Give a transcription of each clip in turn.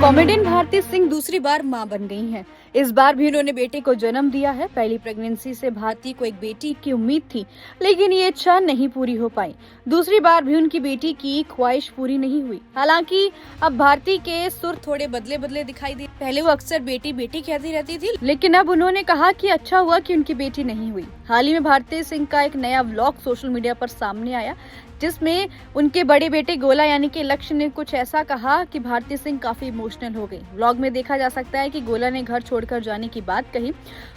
Comedian Bharti Singh दूसरी बार मां बन गई हैं। इस बार भी उन्होंने बेटे को जन्म दिया है। पहली प्रेगनेंसी से भारती को एक बेटी की उम्मीद थी, लेकिन ये इच्छा नहीं पूरी हो पाई। दूसरी बार भी उनकी बेटी की ख्वाहिश पूरी नहीं हुई। हालांकि अब भारती के सुर थोड़े बदले बदले दिखाई दे। पहले वो अक्सर बेटी बेटी कहती रहती थी, लेकिन अब उन्होंने कहा कि अच्छा हुआ कि उनकी बेटी नहीं हुई। हाल ही में भारती सिंह का एक नया व्लॉग सोशल मीडिया पर सामने आया, जिसमें उनके बड़े बेटे गोला यानी कि लक्ष्य ने कुछ ऐसा कहा कि भारती सिंह काफी इमोशनल हो गई। व्लॉग में देखा जा सकता है कि गोला ने घर छोड़कर जाने की बात कही।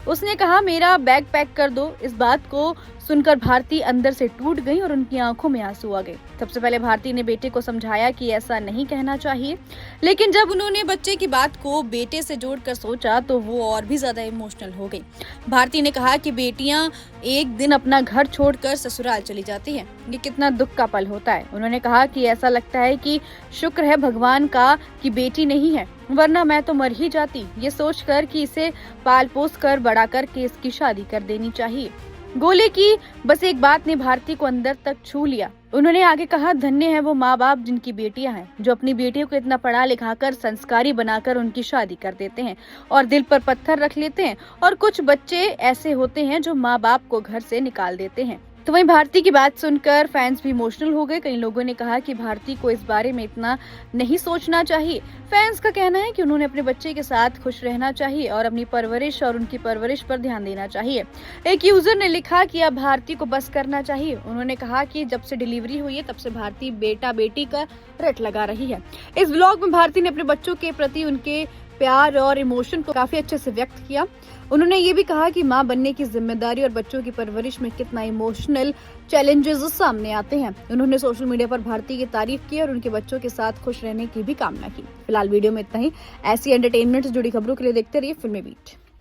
उसने कहा, मेरा बैग पैक कर दो। इस बात को सुनकर भारती अंदर से टूट गई और उनकी आंखों में आंसू आ गए। सबसे पहले भारती ने बेटे को समझाया कि ऐसा नहीं कहना चाहिए, लेकिन जब उन्होंने बच्चे की बात को बेटे से जोड़कर सोचा तो वो और भी ज्यादा इमोशनल हो गई। भारती ने कहा कि बेटियां एक दिन अपना घर छोड़कर ससुराल चली जाती हैं, ये कितना दुख का पल होता है। उन्होंने कहा कि ऐसा लगता है कि शुक्र है भगवान का कि बेटी नहीं है, वरना मैं तो मर ही जाती। ये सोचकर कि इसे पाल पोस कर बड़ा करके इसकी शादी कर देनी चाहिए। गोले की बस एक बात ने भारती को अंदर तक छू लिया। उन्होंने आगे कहा, धन्य है वो माँ बाप जिनकी बेटियां हैं, जो अपनी बेटियों को इतना पढ़ा लिखा कर संस्कारी बनाकर उनकी शादी कर देते हैं और दिल पर पत्थर रख लेते हैं। और कुछ बच्चे ऐसे होते हैं जो माँ बाप को घर से निकाल देते हैं। तो वहीं भारती की बात सुनकर फैंस भी इमोशनल हो गए। कई लोगों ने कहा कि भारती को इस बारे में इतना नहीं सोचना चाहिए। फैंस का कहना है कि उन्होंने अपने बच्चे के साथ खुश रहना चाहिए और अपनी परवरिश और उनकी परवरिश पर ध्यान देना चाहिए। एक यूजर ने लिखा कि अब भारती को बस करना चाहिए। उन्होंने कहा कि जब से डिलीवरी हुई है तब से भारती बेटा बेटी का रट लगा रही है। इस व्लॉग में भारती ने अपने बच्चों के प्रति उनके प्यार और इमोशन को काफी अच्छे से व्यक्त किया। उन्होंने ये भी कहा कि मां बनने की जिम्मेदारी और बच्चों की परवरिश में कितना इमोशनल चैलेंजेस सामने आते हैं। उन्होंने सोशल मीडिया पर भारती की तारीफ की और उनके बच्चों के साथ खुश रहने की भी कामना की। फिलहाल वीडियो में इतना ही। ऐसी एंटरटेनमेंट से जुड़ी खबरों के लिए देखते रहिए फिल्मी बीट।